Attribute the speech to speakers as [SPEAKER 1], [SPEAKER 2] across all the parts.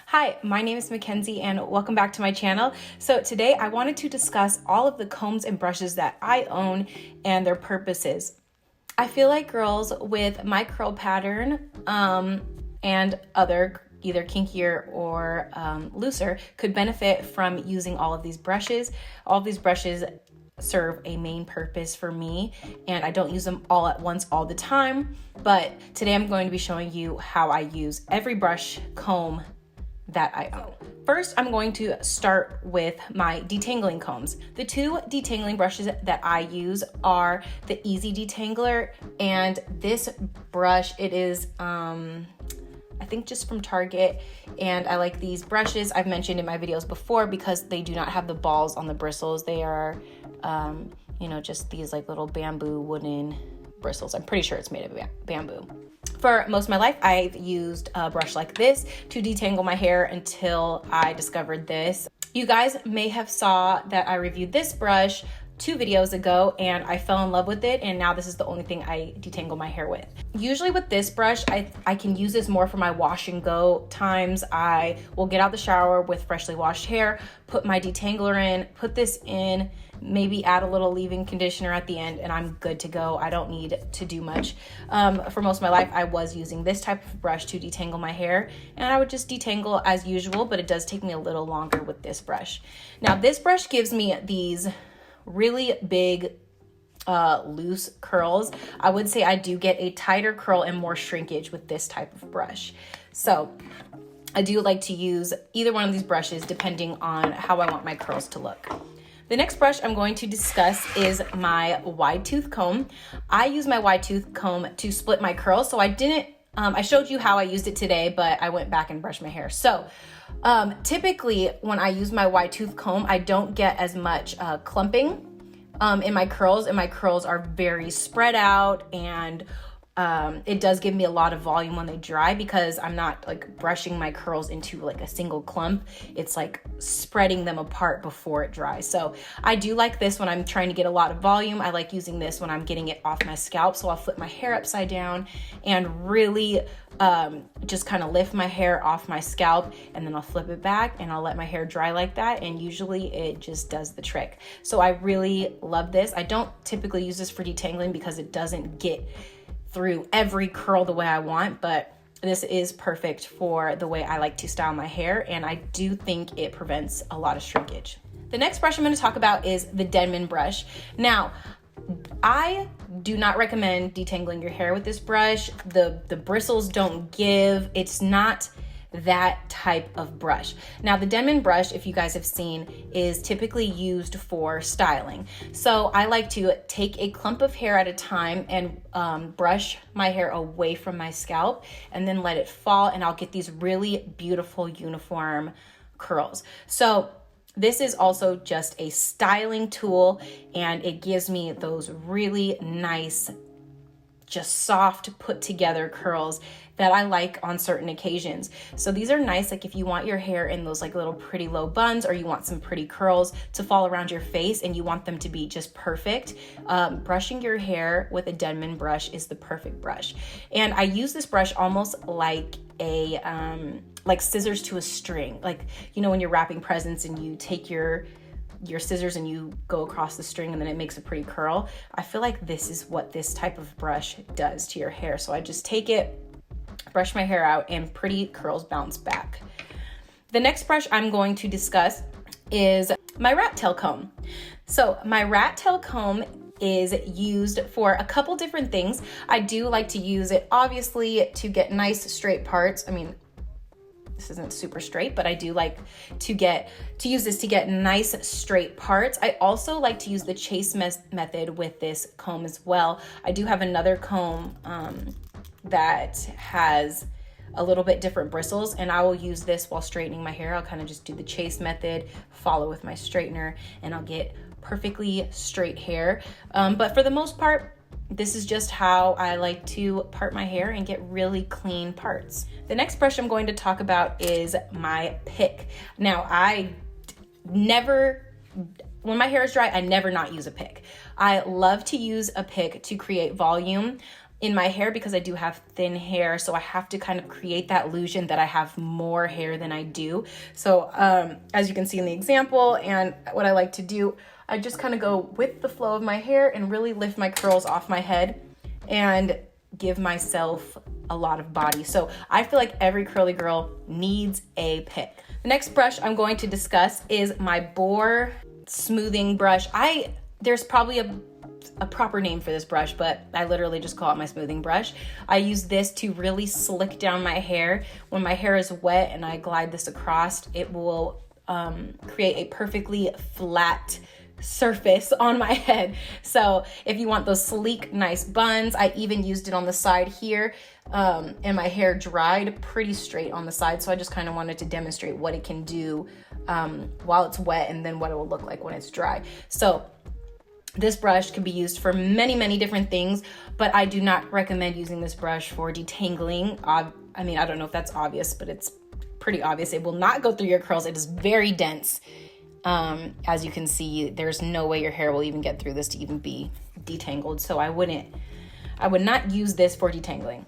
[SPEAKER 1] Hi, my name is Mackenzie and welcome back to my channel. So today I wanted to discuss all of the combs and brushes that I own and their purposes. I feel like girls with my curl pattern and other either kinkier or looser could benefit from using all of these brushes. All of these brushes serve a main purpose for me, and I don't use them all at once all the time, but today I'm going to be showing you how I use every brush comb that I own. First, I'm going to start with my detangling combs. The two detangling brushes that I use are the Easy Detangler and this brush. It is, I think just from Target, and I like these brushes. I've mentioned in my videos before because they do not have the balls on the bristles. They are, just these like little bamboo wooden bristles. I'm pretty sure it's made of bamboo. For most of my life, I've used a brush like this to detangle my hair until I discovered this. You guys may have saw that I reviewed this brush 2 videos ago and I fell in love with it, and now this is the only thing I detangle my hair with. Usually with this brush, I can use this more for my wash and go times. I will get out the shower with freshly washed hair, put my detangler in, put this in, maybe add a little leave-in conditioner at the end, and I'm good to go. I don't need to do much. For most of my life, I was using this type of brush to detangle my hair, and I would just detangle as usual, but it does take me a little longer with this brush. Now, this brush gives me these really big, loose curls. I would say I do get a tighter curl and more shrinkage with this type of brush. So I do like to use either one of these brushes depending on how I want my curls to look. The next brush I'm going to discuss is my wide tooth comb. I use my wide tooth comb to split my curls. So I showed you how I used it today, but I went back and brushed my hair. So typically when I use my wide tooth comb, I don't get as much clumping in my curls, and my curls are very spread out, and it does give me a lot of volume when they dry because I'm not like brushing my curls into like a single clump. It's like spreading them apart before it dries. So I do like this when I'm trying to get a lot of volume. I like using this when I'm getting it off my scalp. So I'll flip my hair upside down and really just kind of lift my hair off my scalp, and then I'll flip it back and I'll let my hair dry like that, and usually it just does the trick. So I really love this. I don't typically use this for detangling because it doesn't get through every curl the way I want, but this is perfect for the way I like to style my hair, and I do think it prevents a lot of shrinkage. The next brush I'm going to talk about is the DENMAN brush. Now, I do not recommend detangling your hair with this brush. The bristles don't give. It's not that type of brush. Now, the DENMAN brush, if you guys have seen, is typically used for styling. So I like to take a clump of hair at a time and brush my hair away from my scalp and then let it fall, and I'll get these really beautiful uniform curls. So this is also just a styling tool, and it gives me those really nice, just soft, put together curls that I like on certain occasions. So these are nice, like if you want your hair in those like little pretty low buns, or you want some pretty curls to fall around your face and you want them to be just perfect, brushing your hair with a DENMAN brush is the perfect brush. And I use this brush almost like a like scissors to a string. Like, you know, when you're wrapping presents and you take your scissors and you go across the string and then it makes a pretty curl. I feel like this is what this type of brush does to your hair. So I just take it, brush my hair out, and pretty curls bounce back. The next brush I'm going to discuss is my rat tail comb. So my rat tail comb is used for a couple different things. I do like to use it obviously to get nice straight parts. I mean, this isn't super straight, but I do like to use this to get nice straight parts. I also like to use the chase method with this comb as well. I do have another comb that has a little bit different bristles, and I will use this while straightening my hair. I'll kind of just do the chase method, follow with my straightener, and I'll get perfectly straight hair. But for the most part, this is just how I like to part my hair and get really clean parts. The next brush I'm going to talk about is my pick. Now, when my hair is dry, I never not use a pick. I love to use a pick to create volume. in my hair because I do have thin hair. So I have to kind of create that illusion that I have more hair than I do. So as you can see in the example, and what I like to do, I just kind of go with the flow of my hair and really lift my curls off my head and give myself a lot of body. So I feel like every curly girl needs a pick. The next brush I'm going to discuss is my BOAR smoothing brush. There's probably a proper name for this brush, but I literally just call it my smoothing brush. I use this to really slick down my hair. When my hair is wet and I glide this across, it will create a perfectly flat surface on my head. So if you want those sleek, nice buns, I even used it on the side here, and my hair dried pretty straight on the side. So I just kind of wanted to demonstrate what it can do while it's wet, and then what it will look like when it's dry. So this brush can be used for many, many different things, but I do not recommend using this brush for detangling. I mean, I don't know if that's obvious, but it's pretty obvious. It will not go through your curls. It is very dense. As you can see, there's no way your hair will even get through this to even be detangled. So I would not use this for detangling.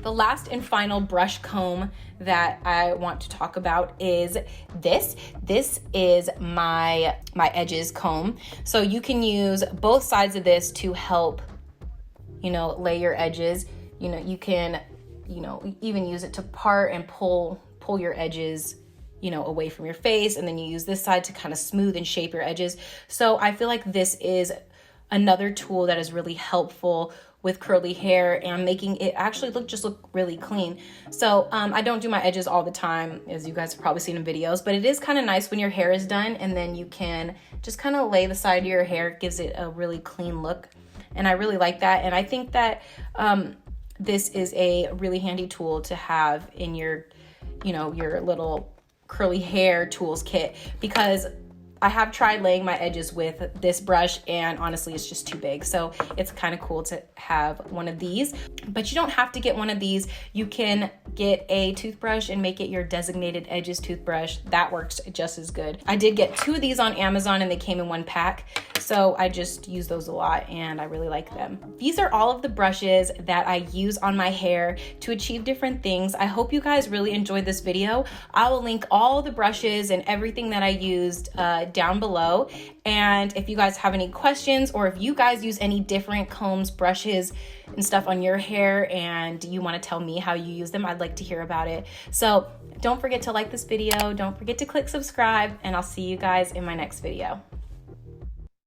[SPEAKER 1] The last and final brush comb that I want to talk about is this. This is my edges comb. So you can use both sides of this to help, lay your edges. You can, even use it to part and pull your edges, away from your face, and then you use this side to kind of smooth and shape your edges. So I feel like this is another tool that is really helpful with curly hair and making it actually look really clean. So I don't do my edges all the time, as you guys have probably seen in videos, but it is kind of nice when your hair is done and then you can just kind of lay the side of your hair. It gives it a really clean look, and I really like that. And I think that this is a really handy tool to have in your little curly hair tools kit, because I have tried laying my edges with this brush and honestly it's just too big. So it's kind of cool to have one of these, but you don't have to get one of these. You can get a toothbrush and make it your designated edges toothbrush. That works just as good. I did get 2 of these on Amazon and they came in 1 pack. So I just use those a lot and I really like them. These are all of the brushes that I use on my hair to achieve different things. I hope you guys really enjoyed this video. I will link all the brushes and everything that I used down below. And if you guys have any questions, or if you guys use any different combs, brushes, and stuff on your hair and you want to tell me how you use them, I'd like to hear about it. So don't forget to like this video. Don't forget to click subscribe, and I'll see you guys in my next video.